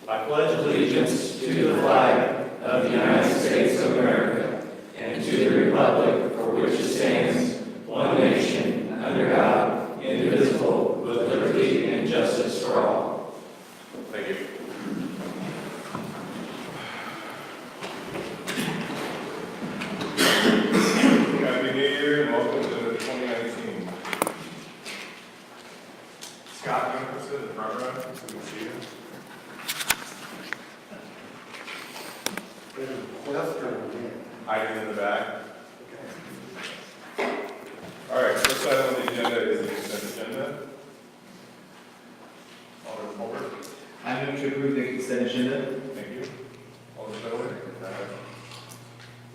I pledge allegiance to the flag of the United States of America and to the republic for which it stands, one nation, under God, indivisible, with liberty and justice for all. Thank you. Happy New Year and welcome to 2019. Scott, you want to sit in the front row so we can see you? Hiding in the back. All right, first item on the agenda is the consent agenda. Alderman Holbert. I move to approve the consent agenda. Thank you. Alderman Miller.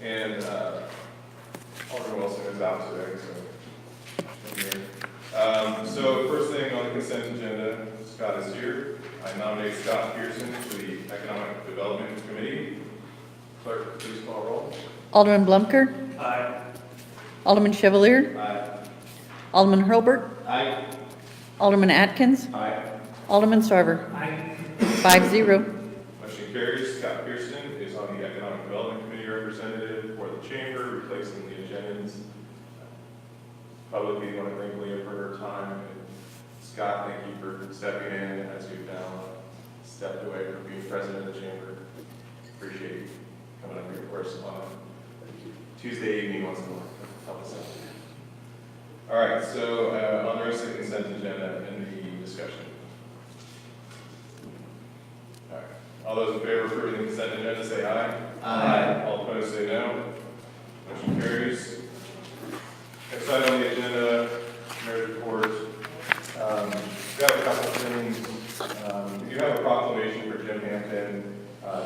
And Alderman Wilson is out today, so first thing on the consent agenda, Scott is here. I nominate Scott Pearson to the Economic Development Committee. Clerk, please call roll. Alderman Blumker. Aye. Alderman Chevalier. Aye. Alderman Hurlbert. Aye. Alderman Atkins. Aye. Alderman Sarver. Aye. 5-0. Motion carries. Scott Pearson is on the Economic Development Committee representative for the Chamber, replacing Leah Jennings. Publicly want to thank Leah for her time. And Scott, thank you for stepping in as you've now stepped away from being president of the Chamber. Appreciate you coming up here for us on a Tuesday evening once more. Help us out. All right, so on the rest of the consent agenda and the discussion. All right. All those in favor of approving the consent agenda say aye. Aye. All opposed say no. Motion carries. Next item on the agenda, mayor's report. We have a couple things. We do have a proclamation for Jim Hampton.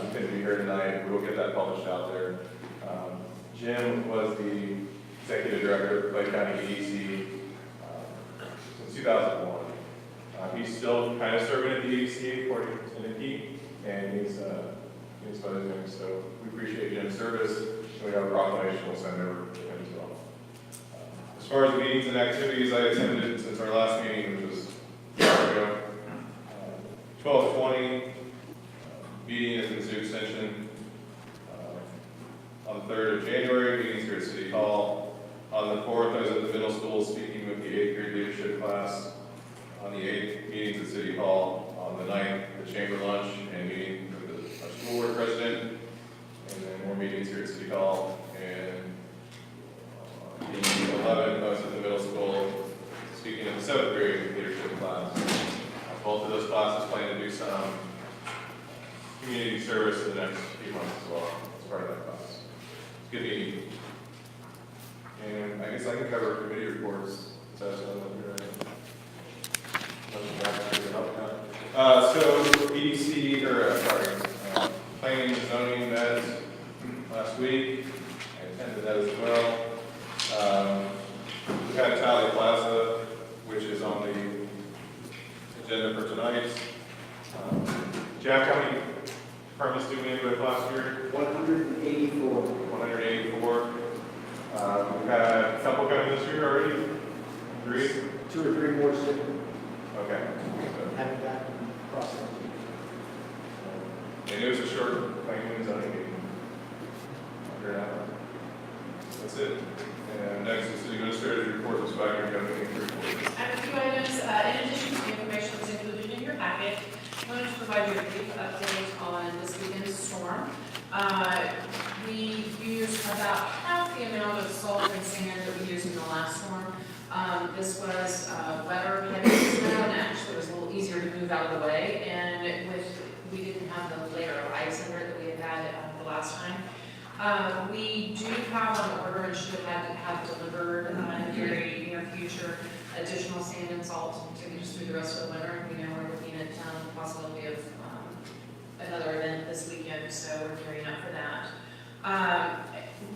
He couldn't be here tonight. We will get that published out there. Jim was the executive director of Clay County EDC since 2001. He's still kind of serving at the EDC according to Nikki, and he's budgeting. So we appreciate Jim's service. We have a proclamation we'll send over to him as well. As far as meetings and activities I attended since our last meeting, which was a year ago, 12:20 meeting is in Sioux Extension. On the 3rd of January, meetings here at City Hall. On the 4th, I was at the middle school speaking with the 8th grade leadership class. On the 8th, meetings at City Hall. On the 9th, the chamber lunch and meeting with our school board president. And then more meetings here at City Hall. And the 11th, I was at the middle school speaking at the 7th grade leadership class. Both of those classes plan to do some community service in the next few months as well as part of that class. It's good meeting. And I guess I can cover committee reports. So EDC, planning and zoning met last week. I attended that as well. We had Tally Plaza, which is on the agenda for tonight. Jack, how many permits did we end with last year? 184. 184. We've had a couple coming this year already. 3? 2 or 3 more sitting, Okay. haven't gotten processed. And it was a short planning and zoning meeting. Under an hour. That's it. And next is the administrator's report. Ms. Wagner, you have anything to report? I have a few items, in addition to the information that's included in your packet. I wanted to provide you a brief update on this weekend's storm. We used about half the amount of salt and sand that we used in the last storm. This was wetter, heavy snow, and actually it was a little easier to move out of the way. And we didn't have the layer of ice under it that we had the last time. We do have on order and should have delivered in the very near future additional sand and salt to get us through the rest of the winter. We know we're looking at the possibility of another event this weekend, so we're gearing up for that.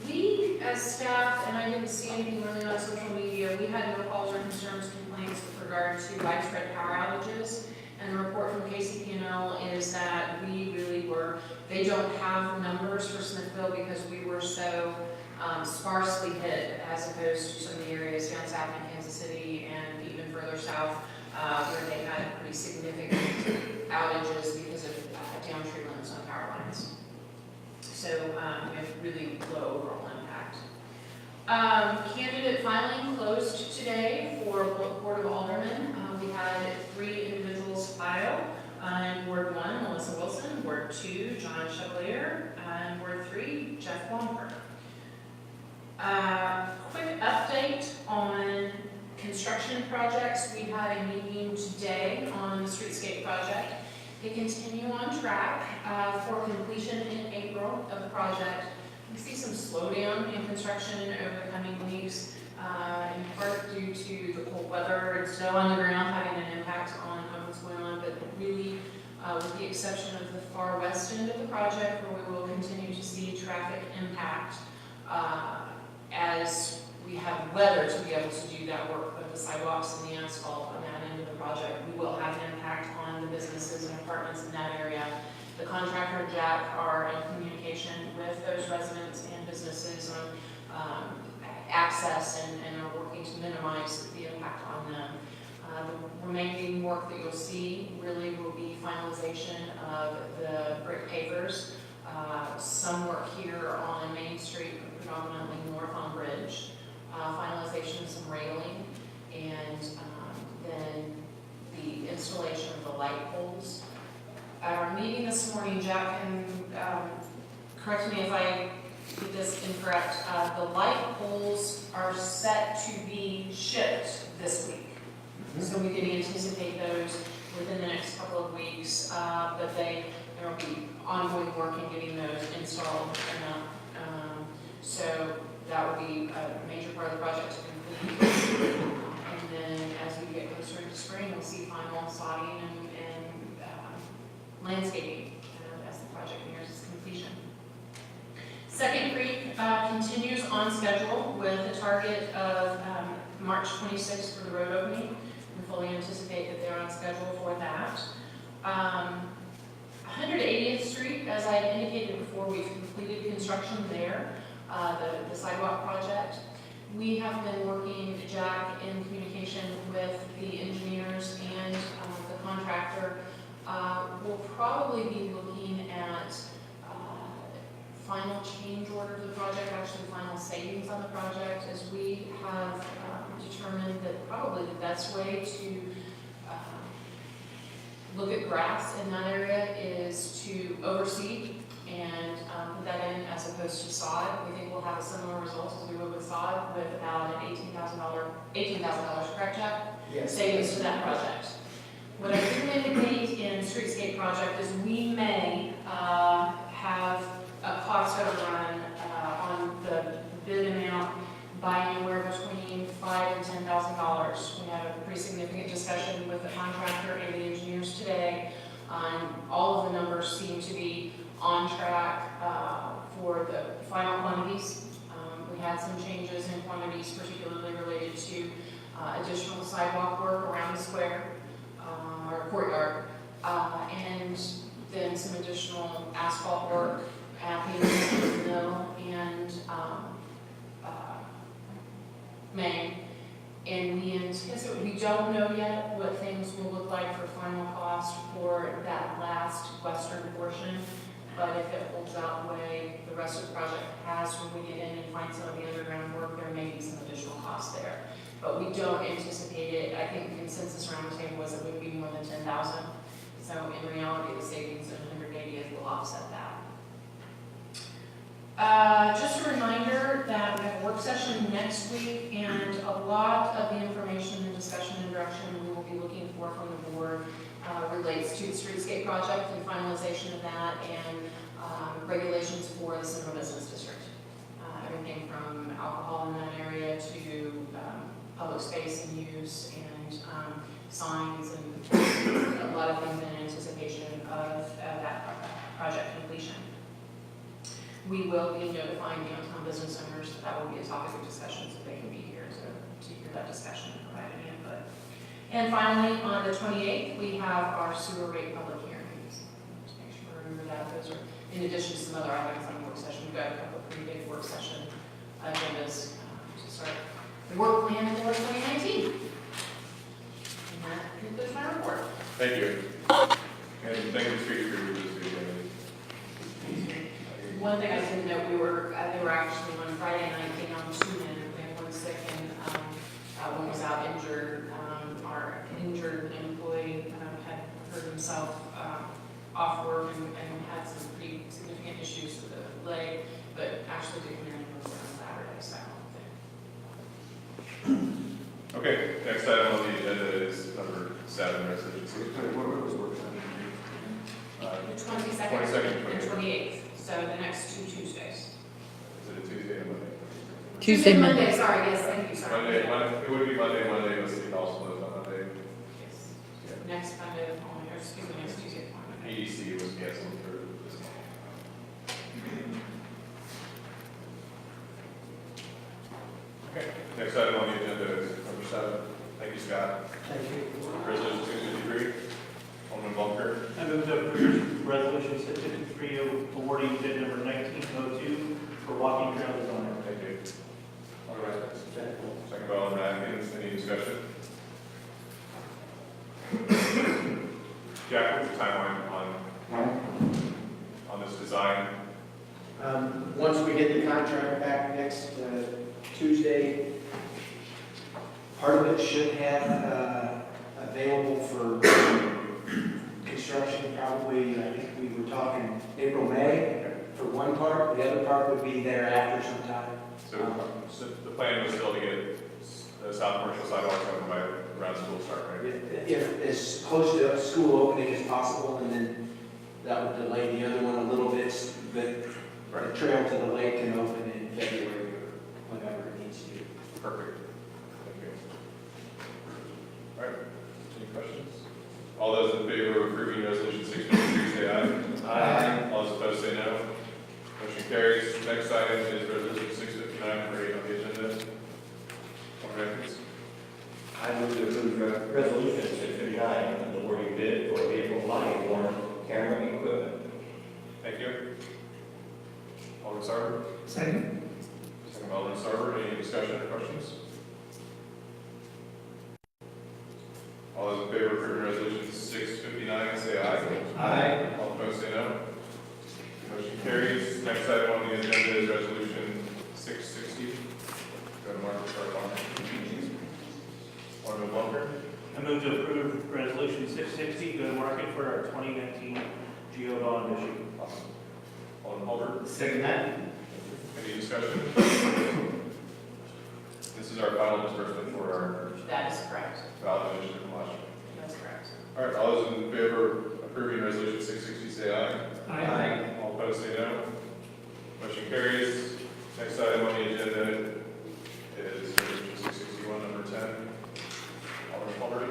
We, as staff, and I didn't see anything really on social media, we had no calls or concerns, complaints with regard to widespread power outages. And the report from KCP&L is that they don't have numbers for Smithville because we were so sparsely hit as opposed to some of the areas down south in Kansas City and even further south where they had pretty significant outages because of cut down tree limbs on power lines. So we have really low overall impact. Candidate filing closed today for Board of Aldermen. We had 3 individuals file. In Ward 1, Melissa Wilson. Ward 2, John Chevalier. And Ward 3, Jeff Blomberg. Quick update on construction projects. We had a meeting today on the streetscape project. They continue on track for completion in April of the project. We see some slowdown in construction over the coming weeks, in part due to the cold weather and snow on the ground having an impact on what's going on, but really, with the exception of the far west end of the project, where we will continue to see traffic impact as we have weather to be able to do that work, but the sidewalks and the asphalt on that end of the project, we will have an impact on the businesses and apartments in that area. The contractor and Jack are in communication with those residents and businesses on access and are working to minimize the impact on them. The remaining work that you'll see really will be finalization of the brick pavers, some work here on Main Street, predominantly north on Bridge, finalization of some railing, and then the installation of the light poles. At our meeting this morning, Jack can correct me if I get this incorrect, the light poles are set to be shipped this week. So we can anticipate those within the next couple of weeks, but there will be ongoing work in getting those installed and up. So that will be a major part of the project to complete. And then as we get closer into spring, we'll see final sodding and landscaping as the project nears its completion. Second Creek continues on schedule with a target of March 26th for the road opening. We fully anticipate that they're on schedule for that. 180th Street, as I had indicated before, we've completed construction there, the sidewalk project. We have been working, Jack, in communication with the engineers and the contractor. We'll probably be looking at final change order to the project, actually final savings on the project, as we have determined that probably the best way to look at grass in that area is to overseed and put that in as opposed to sod. We think we'll have a similar result as we would with sod, with about an $18,000, correct, Jack? Yes. Savings to that project. What I do indicate in streetscape project is we may have a cost overrun on the bid amount by anywhere between $5,000 and $10,000. We had a pretty significant discussion with the contractor and the engineers today. All of the numbers seem to be on track for the final quantities. We had some changes in quantities, particularly related to additional sidewalk work around the square or courtyard, and then some additional asphalt work at the mill and Main. And we anticipate, we don't know yet what things will look like for final cost for that last western portion, but if it holds out the way the rest of the project has, when we get in and find some of the underground work, there may be some additional costs there. But we don't anticipate it. I think the consensus around the table was it would be more than 10,000. So in reality, the savings of 180 will offset that. Just a reminder that we have a work session next week, and a lot of the information and discussion and direction we will be looking for from the board relates to the streetscape project and finalization of that, and regulations for the central business district. Everything from alcohol in that area to public space and use and signs and a lot of things in anticipation of that project completion. We will be notifying downtown business owners that will be a topic of discussion, so they can be here to hear that discussion and provide any input. And finally, on the 28th, we have our sewer rate public hearings. Just make sure we remember that. Those are, in addition to some other items on the work session, we've got a couple of pretty big work session agendas to start the work plan for 2019. And that concludes my report. Thank you. And thank you, Street Crew, for this video. himself off work and had some pretty significant issues with the leg, but actually did come in and was on Saturday, so. Okay, next item on the agenda is number 7, resolution 6. What was work on? The 22nd 22nd, and 28th, so the next 2 Tuesdays. Is it a Tuesday or Monday? Tuesday, Monday. Sorry, yes, thank you, sorry. Monday, it would be Monday, but City Council closed on Monday. Yes. Next Monday, the following, or excuse me, next Tuesday, the following Monday. EDC was canceled for this month. Okay, next item on the agenda is number 7. Thank you, Scott. Thank you. Resolution 653, Alderman Bunker. I move to approve resolution 653 awarding bid number 1902 for walking trail design. Thank you. Alderman Atkins. Second by Alderman Atkins. Any discussion? Jack, what's the timeline on this design? Once we get the contract back next Tuesday, part of it should have available for construction, probably, I think we were talking April, May for one part. The other part would be thereafter sometime. So the plan was still to get the south commercial sidewalks open by around school start, right? If as close to school opening as possible, and then that would delay the other one a little bit, but the trail to the lake can open in February or whenever it needs to. Perfect. Thank you. All right, any questions? All those in favor of approving resolution 653, say aye. Aye. All those opposed, say no. Motion carries. Next item is resolution 659, for 8 on the agenda. Alderman Atkins. I move to approve resolution 659, awarding bid for vehicle body worn camera equipment. Thank you. Alderman Sarver. Second. Second by Alderman Sarver. Any discussion or questions? All those in favor of approving resolution 659, say aye. Aye. All opposed, say no. Motion carries. Next item on the agenda is resolution 660. Go to Mark, start on. Alderman Bunker. I move to approve resolution 660, go to market for our 2019 GO bond issue. Awesome. Alderman Holbert. Second that. Any discussion? This is our final disbursement for our That is correct. validation from last year. That's correct. All right, all those in favor of approving resolution 660, say aye. Aye. All opposed, say no. Motion carries. Next item on the agenda is resolution 661, number 10. Alderman Holbert.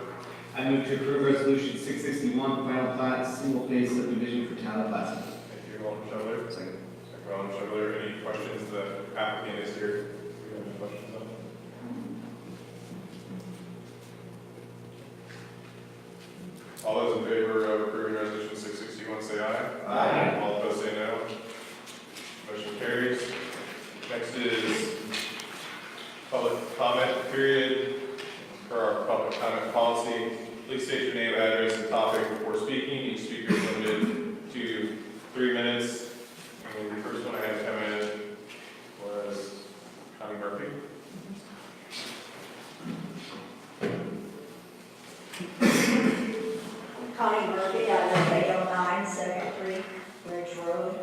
I move to approve resolution 661, final plat, single phase subdivision for Tyler Plaza. Thank you, Alderman Schuyler. Second. Second by Alderman Schuyler. Any questions? The applicant is here. Do we have any questions on it? All those in favor of approving resolution 661, say aye. Aye. All opposed, say no. Motion carries. Next is public comment period. For our public comment policy, please state your name, address, and topic before speaking. Each speaker is limited to 3 minutes. And the first one I had come in was Connie Murphy. Connie Murphy, I live at 809 Second Street, Ridge Road.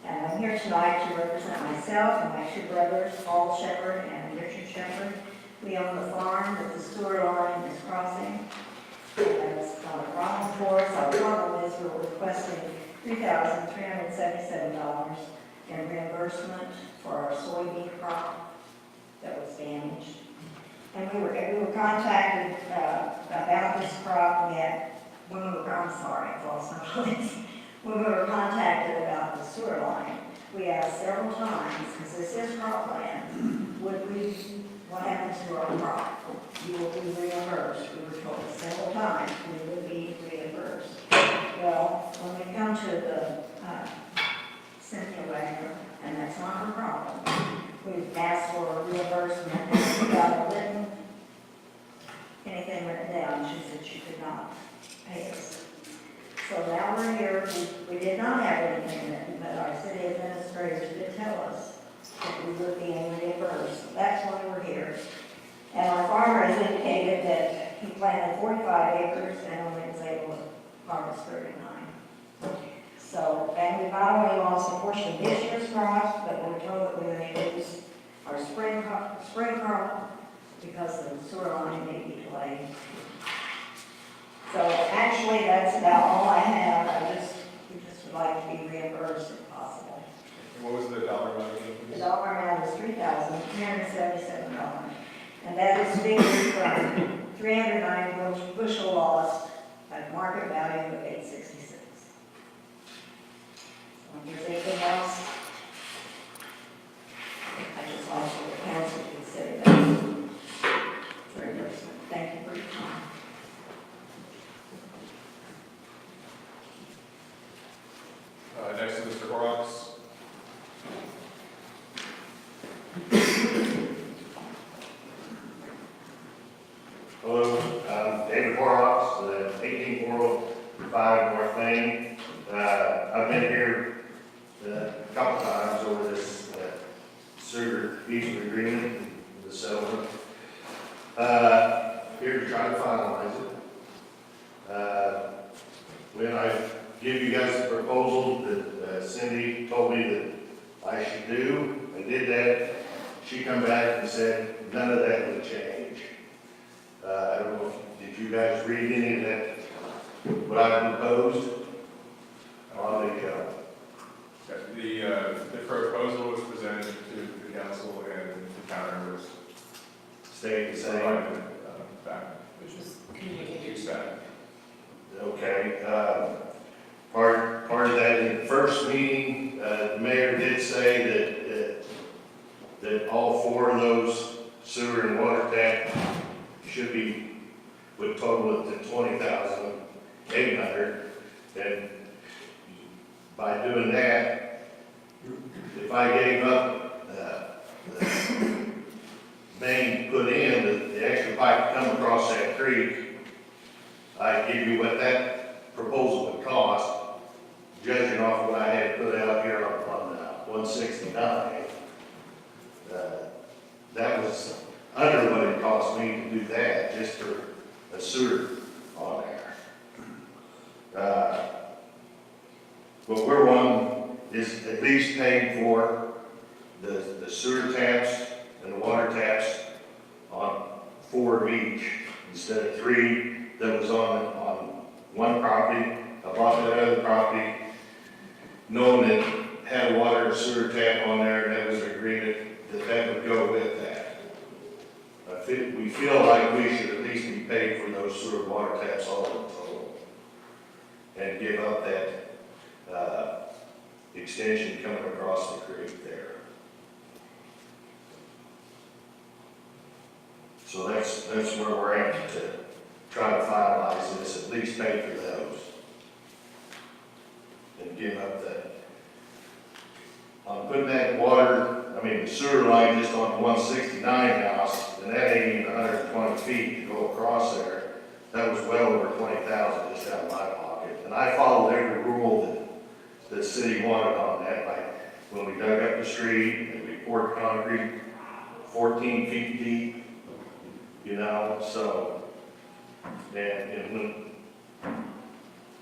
And I'm here tonight to represent myself and my 2 brothers, Paul Shepherd and Richard Shepherd. We own the farm that the sewer line is crossing. That's a problem for us. Our problem is we're requesting $3,377 in reimbursement for our soybean crop that was damaged. And we were contacted about this crop. When we were contacted about the sewer line, we asked several times, because this is cropland, what happens to our crop? You will be reimbursed. We were told several times we would be reimbursed. Well, when we come to the Cynthia Wagner, and that's not her problem, we've asked for reimbursement, and we got a written, anything written down. She said she could not pay us. So now we're here. We did not have anything written, but our city administrators did tell us that we were being reimbursed. That's why we're here. And our farmer has indicated that he planted 45 acres and only was able to harvest 39. So, and we not only lost a portion of this year's crops, but we're told that we're going to lose our spring crop because the sewer line may be delayed. So actually, that's about all I have. We just would like to be reimbursed if possible. And what was the dollar amount again, The please? dollar amount is $3,377, and that is figured from 309 bushel lost at market value of $866. If there's anything else, I just like for the council to consider that for reimbursement. Thank you for your time. Next is Mr. Horrocks. Hello, I'm David Horrocks, 18405 North Main. I've been here a couple times over this sewer easement agreement, the settlement. Here to try to finalize it. When I give you guys the proposal that Cindy told me that I should do, I did that. She come back and said none of that would change. I don't know, did you guys read any of that, what I proposed on The proposal was presented to the council and the counter was staying the same? provided back, which was communicated to staff. Okay, part of that, in the first meeting, the mayor did say that all four of those sewer and water tap should be, would total it to 20,800. And by doing that, if I gave up the main put in, the extra pipe to come across that creek, I give you what that proposal would cost, judging off what I had put out here on 169. That was under what it cost me to do that, just for a sewer on there. What we're wanting is at least paying for the sewer taps and the water taps on 4 of each, instead of 3 that was on one property. I bought that other property knowing that it had a water and sewer tap on there, and that was an agreement that would go with that. We feel like we should at least be paid for those sewer and water taps all in total, and give up that extension coming across the creek there. So that's where we're at to try to finalize this, at least pay for those. And give up that. On putting that the sewer line just on 169 house, and that ain't even 120 feet to go across there. That was well over 20,000 just out of my pocket. And I followed every rule that the city wanted on that. Like when we dug up the street and we poured concrete 14 feet deep, so, and when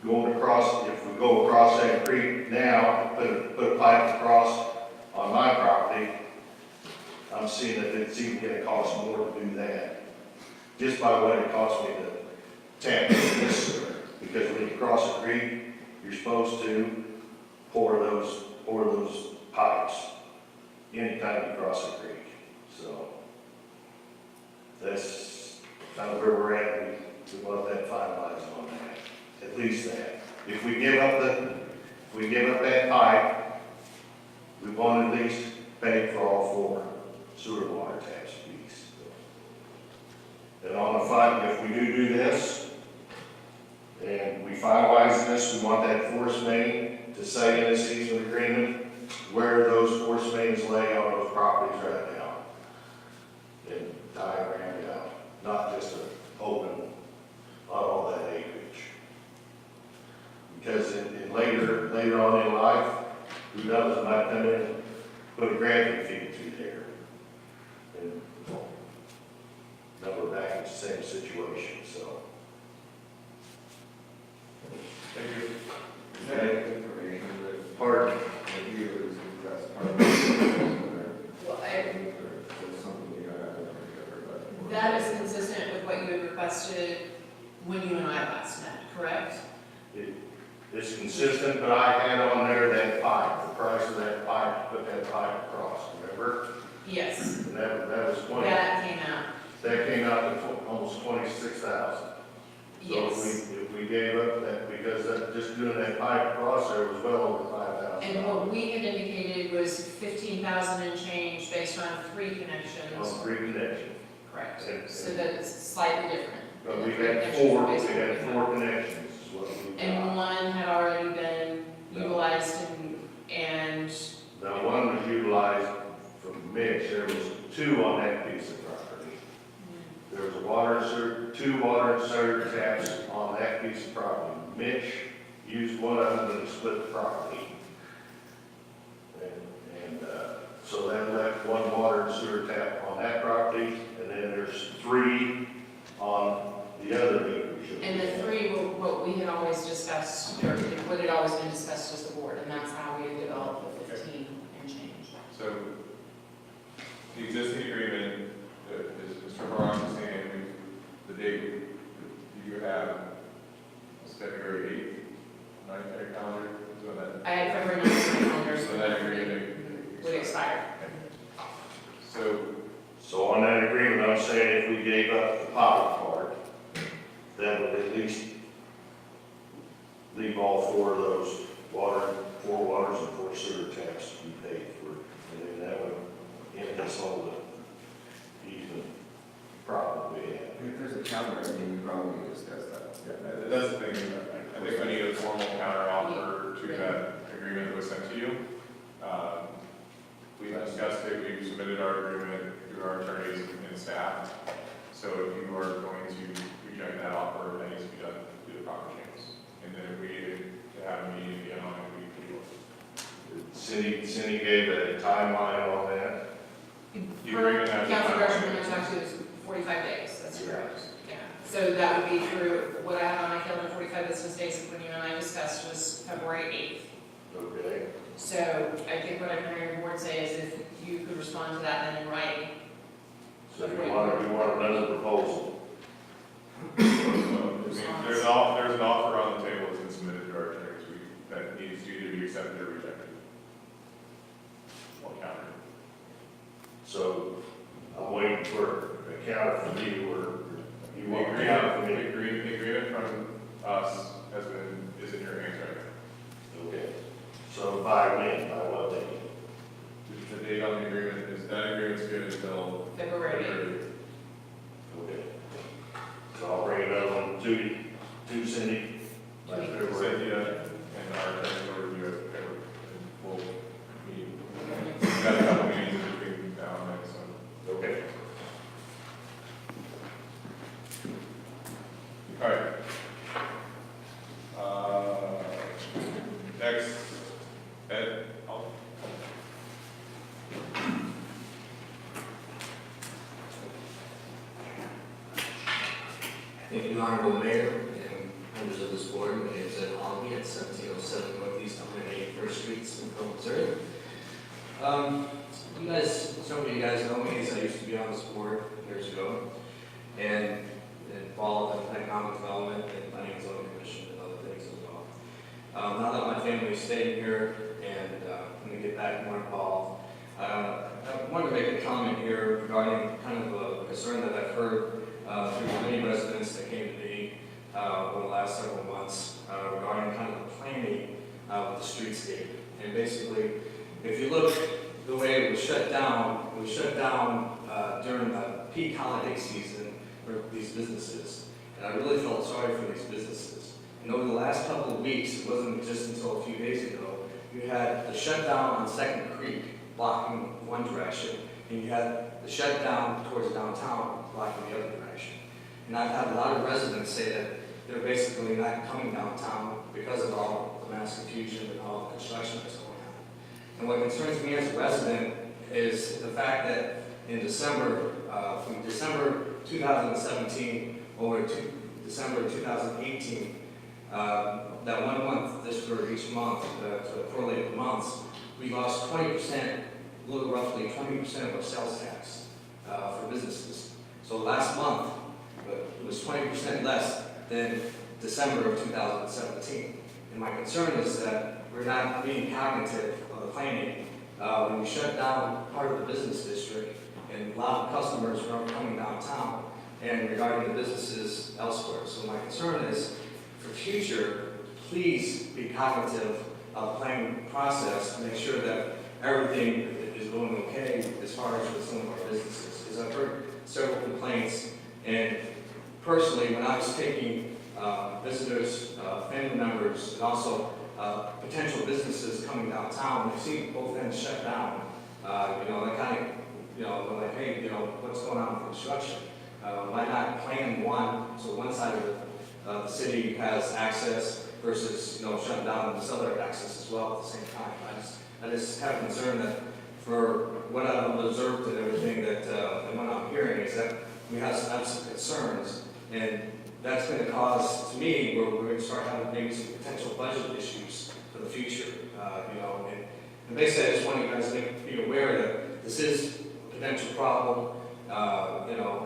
going across, if we go across that creek now, put a pipe across on my property, I'm seeing that it's even gonna cost more to do that. Just by what it cost me to tap into this sewer. Because when you cross a creek, you're supposed to pour those pipes anytime you cross a creek. So that's kind of where we're at. We want that finalized on that. At least that. If we give up that pipe, we want at least pay for all 4 sewer and water taps fees. And on the if we do this, and we finalize this, we want that force main to say in this easement agreement where those force mains lay on those properties right now. And diagram it out, not just an open on all that acreage. Because in later on in life, who knows, it might come in and put a gravity feed through there. And now we're back at same situation, so. Thank you. Pardon? Well, that is consistent with what you had requested when you and I last met, correct? It's consistent, but I had on there that pipe, the price of that pipe, to put that pipe across, remember? Yes, And that was 20, that came out, that came out to almost 26,000. So yes. if we gave up that, because just doing that pipe across there was well over And $5,000. what we had indicated was 15,000 and change based on 3 connections. On free connection. Correct, And- so that it's slightly different. But we The three had connections four, are we based on had 45. 4 connections is what we And got. one had already been No. utilized and, Now, one was utilized from Mitch, there was 2 on that piece of property. There was a water and sewer, 2 water and sewer taps on that piece of property. Mitch used one of them and split the property. And so that left 1 water and sewer tap on that property, and then there's 3 on the other acreage. and the 3 were what we had always discussed, or what had always been discussed as the board, and that's how we had developed the 15 and change. So the existing agreement, is Mr. Barnes is saying, the date you have is February 8th, 9th, calendar, so that, I had February 9th calendars, so that agreement would expire. So on that agreement, I'm saying if we gave up the power part, that would at least leave all 4 of those 4 waters and 4 sewer taps to be paid for. And then that would end us all the easement problem we had. If there's a calendar, I mean, we probably discuss that. Yeah, that's the thing, I think we need a formal counter offer to that agreement that was sent to you. We discussed it, we submitted our agreement through our attorneys and staff. So if you are going to reject that offer, that needs to be done through the proper channels. And then if we needed to have a meeting again on it, we will. Cindy gave a timeline on that. The agreement has a Council timeline. direction, which actually was 45 days, that's correct. Yeah, so that would be through, what I have on my calendar, 45 business days, when you and I discussed was February 8th. Okay. So I think what I'm hearing your board say is if you could respond to that then in writing. So we want another proposal. I mean, there's an offer on the table that's been submitted to our attorneys, that needs to either be accepted or rejected. One counter. So I'm waiting for a counter from you, or you The want a counter from agreement, me? the agreement from us is in your hands right now. Okay. So by when, by what date? The date on the agreement is, that agreement's good until February 8th. February. Okay. So I'll bring another one to Cindy. By February. Cynthia and our attorney will review it, and we'll meet. We've got a couple meetings in between now and then, so. Okay. All right. Next, Ed, Thank you, Honorable Mayor and members of this board. My name is Ed Holly at 1707 Northeast 181st Street, Smithville, Missouri. You guys, some of you guys know me, as I used to be on this board years ago, and involved in economic development and planning and zoning commission and other things as well. Now that my family is staying here and I'm going to get back more involved, I wanted to make a comment here regarding kind of a concern that I've heard through many residents that came to me over the last several months regarding kind of the planning of the streetscape. And basically, if you look the way it was shut down during the peak holiday season for these businesses. And I really felt sorry for these businesses. And over the last couple of weeks, it wasn't just until a few days ago, you had the shutdown on Second Creek blocking one direction, and you had the shutdown towards downtown blocking the other direction. And I've had a lot of residents say that they're basically not coming downtown because of all the mass confusion and all the construction that's going on. And what concerns me as a resident is the fact that in December, from December 2017 over to December 2018, that 1 month, this for each month, to correlate the months, we lost 20%, a little roughly 20% of our sales tax for businesses. So last month, it was 20% less than December of 2017. And my concern is that we're not being cognitive of the planning. When we shut down part of the business district and a lot of customers are coming downtown and regarding the businesses elsewhere. So my concern is, for future, please be cognitive of the planning process to make sure that everything is going okay as far as with some of our businesses. Because I've heard several complaints, and personally, when I was taking visitors, family members, and also potential businesses coming downtown, I've seen both ends shut down. They kind of, they're like, hey, what's going on with construction? Why not plan one, so one side of the city has access versus, shutting down this other access as well at the same time. I just have a concern that for what I've observed and everything and what I'm hearing is that we have some concerns, and that's going to cause, to me, where we're going to start having maybe some potential budget issues for the future, and basically I just want you guys to be aware that this is a potential problem,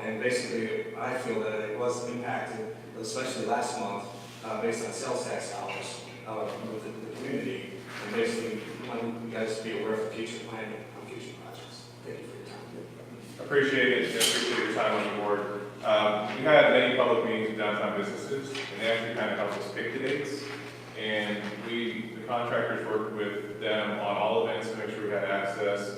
and basically I feel that it was impacted, especially last month, based on sales tax dollars with the community, and basically I want you guys to be aware of the future planning on future projects. Thank you for your time. Appreciate it. Appreciate your time on the board. We had many public meetings with downtown businesses, and they actually kind of helped us pick the dates. And the contractors worked with them on all events to make sure we had access.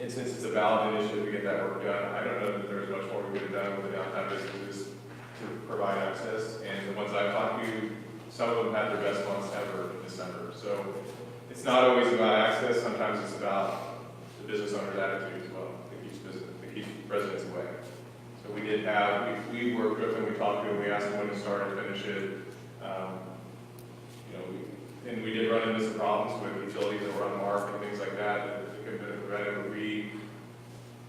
And since it's a valid initiative to get that work done, I don't know that there's much more we could have done with the downtown businesses to provide access. And the ones I've talked to, some of them had their best months ever in December. So it's not always about access. Sometimes it's about the business owner's attitude as well. That keeps residents away. So we did have, we worked with them, we talked to them, we asked them when to start and finish it. And we did run into some problems with utilities that were unmarked and things like that could have been prevented. But we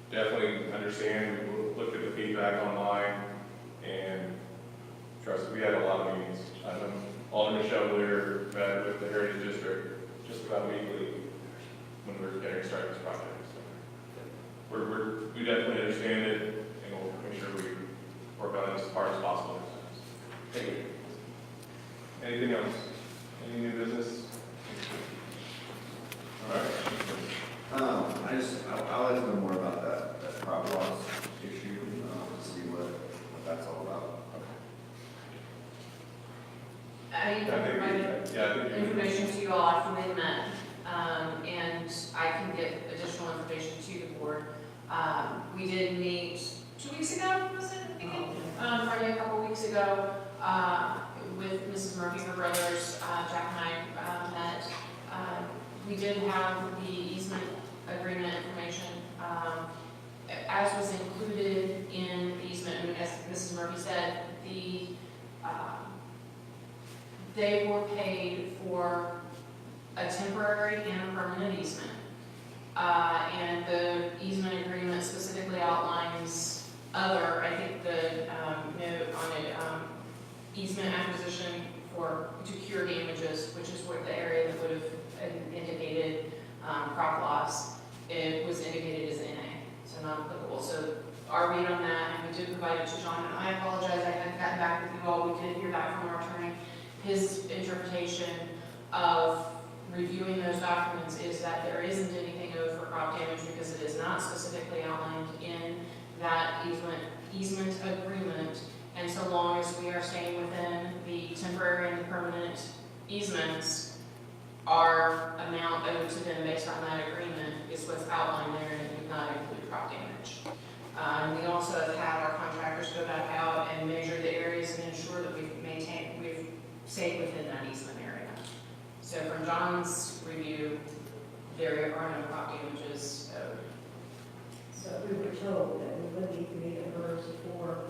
definitely understand, we looked at the feedback online, and trust me, we had a lot of meetings. Alderman Chevalier met with the Heritage District just about weekly when we were getting started this project. So we definitely understand it, and we'll make sure we work on it as hard as possible. Thank you. Anything else? Any new business? All right. I'd like to know more about that crop loss issue, to see what that's all about. I provided information to you all after we met, and I can get additional information to the board. We did meet 2 weeks ago, was it? Friday, a couple weeks ago, with Mrs. Murphy, her brothers, Jack and I met. We did have the easement agreement information, as was included in the easement, and as Mrs. Murphy said, they were paid for a temporary and a permanent easement. And the easement agreement specifically outlines I think the note on it, easement acquisition to cure damages, which is what the area that would have indicated crop loss, it was indicated as NA, so not applicable. So our read on that, and we did provide it to John, and I apologize, I hadn't gotten back with you all, we did hear back from our attorney. His interpretation of reviewing those documents is that there isn't anything owed for crop damage because it is not specifically outlined in that easement agreement. And so long as we are staying within the temporary and the permanent easements, our amount owed to them based on that agreement is what's outlined there, and it does not include crop damage. We also have had our contractors go back out and measure the areas and ensure that we've stayed within that easement area. So from John's review, there are no crop damages owed. So we were told that we would be reimbursed for.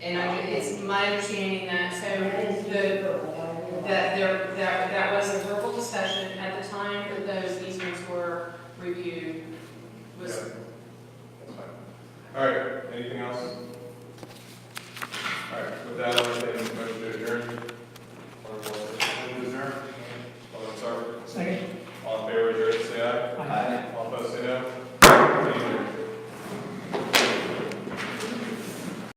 And it's my understanding that, that was a verbal discussion at the time,